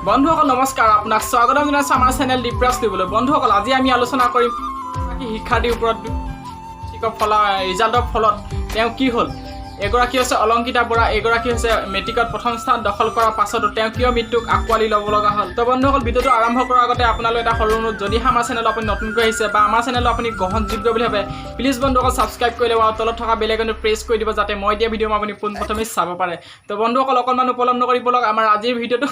বন্ধুসকল নমস্কাৰ, আপোনাক স্বাগতম জনাইছো আমাৰ চেনেল ডিপ্ৰাছ টিভিলৈ। বন্ধুসকল আজি আমি আলোচনা কৰিম শিক্ষাৰ্থীৰ ওপৰত ৰিজাল্টৰ ফলত তেওঁ কি হ'ল। এগৰাকী হৈছে অলংকিতা বৰা, এগৰাকী হৈছে মেট্ৰিকত প্ৰথম স্থান দখল কৰাৰ পাছতো তেওঁ কিয় মৃত্যুক আঁকোৱালি ল'ব লগা হ'ল। তো বন্ধুসকল ভিডিঅ'টো আৰম্ভ কৰাৰ আগতে আপোনালৈ এটা সৰু অনুৰোধ, যদি আমাৰ চেনেল আপুনি নতুনকৈ আহিছে বা আমাৰ চেনেল আপুনি গ্ৰহণযোগ্য বুলি ভাবে, প্লিজ বন্ধুসকল ছাবস্ক্ৰাইব কৰি ল'ব আৰু তলত থকা বেল আইকনটো প্ৰেছ কৰি দিব যাতে মই দিয়া ভিডিঅ' আপুনি পোনপ্ৰথমে চাব পাৰে। তো বন্ধুসকল অকণমান উপলব্ধ কৰিব লওক আমাৰ আজিৰ ভিডিঅ'টো।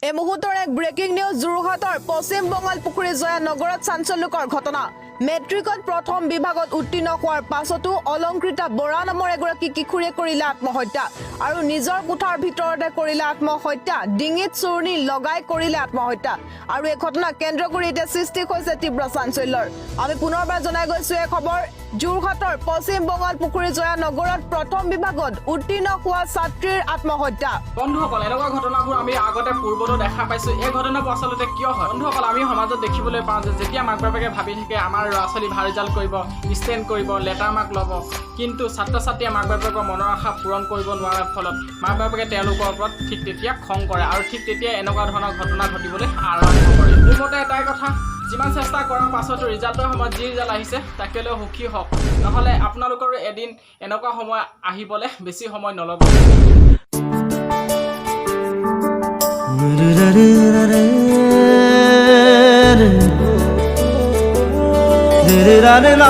এই মুহূৰ্তৰ এক ব্ৰেকিং নিউজ। যোৰহাটৰ পশ্চিম বঙাল পুখুৰী জয়া নগৰত চাঞ্চল্যকৰ ঘটনা। মেট্ৰিকত প্ৰথম বিভাগত উত্তীৰ্ণ হোৱাৰ পাছতো অলংকৃতা বৰা নামৰ এগৰাকী কিশোৰীয়ে কৰিলে আত্মহত্যা আৰু নিজৰ কোঠাৰ ভিতৰতে কৰিলে আত্মহত্যা। ডিঙিত চূৰ্ণি লগাই কৰিলে আত্মহত্যা আৰু এই ঘটনাক কেন্দ্ৰ কৰি এতিয়া সৃষ্টি হৈছে তীব্ৰ চাঞ্চল্যৰ। আমি পুনৰবাৰ জনাই গৈছো এই খবৰ। যোৰহাটৰ পশ্চিম বঙাল পুখুৰী জয়া নগৰত প্ৰথম বিভাগত উত্তীৰ্ণ হোৱা ছাত্ৰীৰ আত্মহত্যা। বন্ধুসকল এনেকুৱা ঘটনাবোৰ আমি আগতে পূৰ্বতো দেখা পাইছো। এই ঘটনাবোৰ আচলতে কিয় হয়? বন্ধুসকল আমি সমাজত দেখিবলৈ পাওঁ যে যেতিয়া মাক বাপেকে ভাবি থাকে আমাৰ ল'ৰা ছোৱালী ভাল ৰিজাল্ট কৰিব, ষ্টেণ্ড কৰিব, লেটাৰ মাৰ্ক ল'ব, কিন্তু ছাত্ৰ ছাত্ৰীয়ে মাক বাপেকৰ মনৰ আশা পূৰণ কৰিব নোৱাৰাৰ ফলত মাক বাপেকে তেওঁলোকৰ ওপৰত ঠিক তেতিয়া খং কৰে আৰু ঠিক তেতিয়া এনেকুৱা ধৰণৰ ঘটনা ঘটিবলৈ আৰম্ভ কৰে। মোৰ মতে এটাই কথা, যিমান চেষ্টা কৰাৰ পাছতো ৰিজাল্টৰ সময়ত যি ৰিজাল্ট আহিছে তাকে লৈ সুখী হওক, নহ'লে আপোনালোকৰো এদিন এনেকুৱা সময় আহিবলৈ বেছি সময় নল'ব। ra